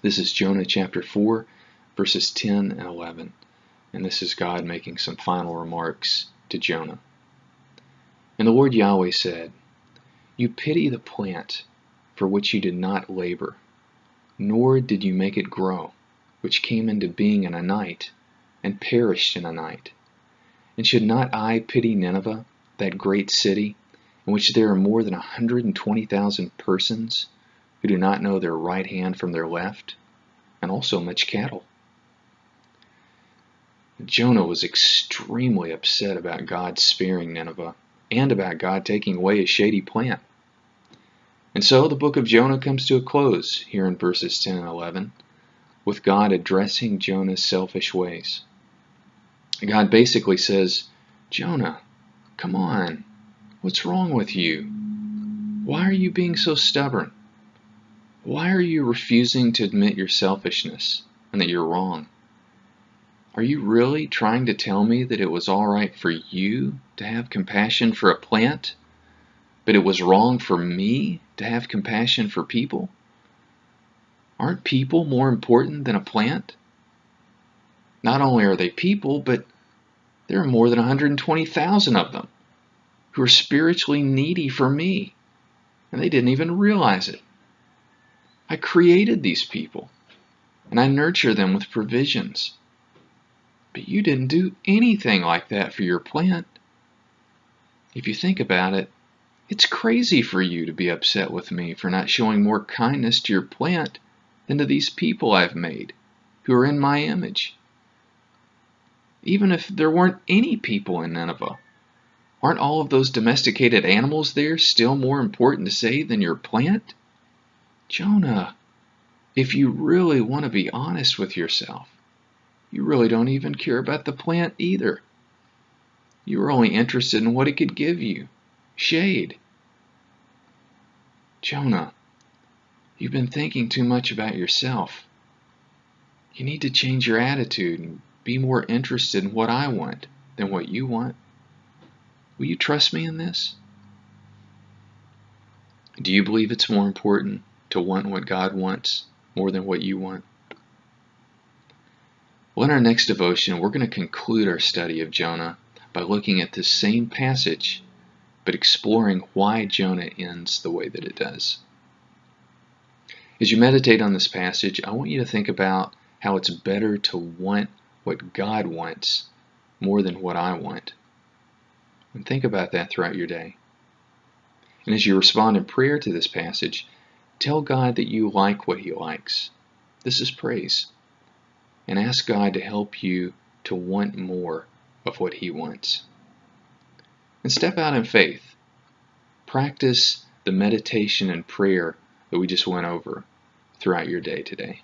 This is Jonah chapter 4, verses 10 and 11. And this is God making some final remarks to Jonah. And the Lord Yahweh said, "You pity the plant for which you did not labor, nor did you make it grow, which came into being in a night, and perished in a night. And should not I pity Nineveh, that great city, in which there are more than 120,000 persons who do not know their right hand from their left, and also much cattle?" Jonah was extremely upset about God sparing Nineveh, and about God taking away his shady plant. And so the book of Jonah comes to a close here in verses 10 and 11, with God addressing Jonah's selfish ways. God basically says, "Jonah, come on, what's wrong with you? Why are you being so stubborn? Why are you refusing to admit your selfishness and that you're wrong? Are you really trying to tell me that it was all right for you to have compassion for a plant, but it was wrong for me to have compassion for people? Aren't people more important than a plant? Not only are they people, but there are more than 120,000 of them who are spiritually needy for me, and they didn't even realize it. I created these people, and I nurture them with provisions. But you didn't do anything like that for your plant. If you think about it, it's crazy for you to be upset with me for not showing more kindness to your plant than to these people I've made, who are in my image. Even if there weren't any people in Nineveh, aren't all of those domesticated animals there still more important to save than your plant? Jonah, if you really want to be honest with yourself, you really don't even care about the plant either. You are only interested in what it could give you, shade. Jonah, you've been thinking too much about yourself. You need to change your attitude and be more interested in what I want than what you want. Will you trust me in this? Do you believe it's more important to want what God wants more than what you want? Well, in our next devotion, we're going to conclude our study of Jonah by looking at this same passage, but exploring why Jonah ends the way that it does. As you meditate on this passage, I want you to think about how it's better to want what God wants more than what I want. And think about that throughout your day. And as you respond in prayer to this passage, tell God that you like what He likes. This is praise. And ask God to help you to want more of what He wants. And step out in faith. Practice the meditation and prayer that we just went over throughout your day today.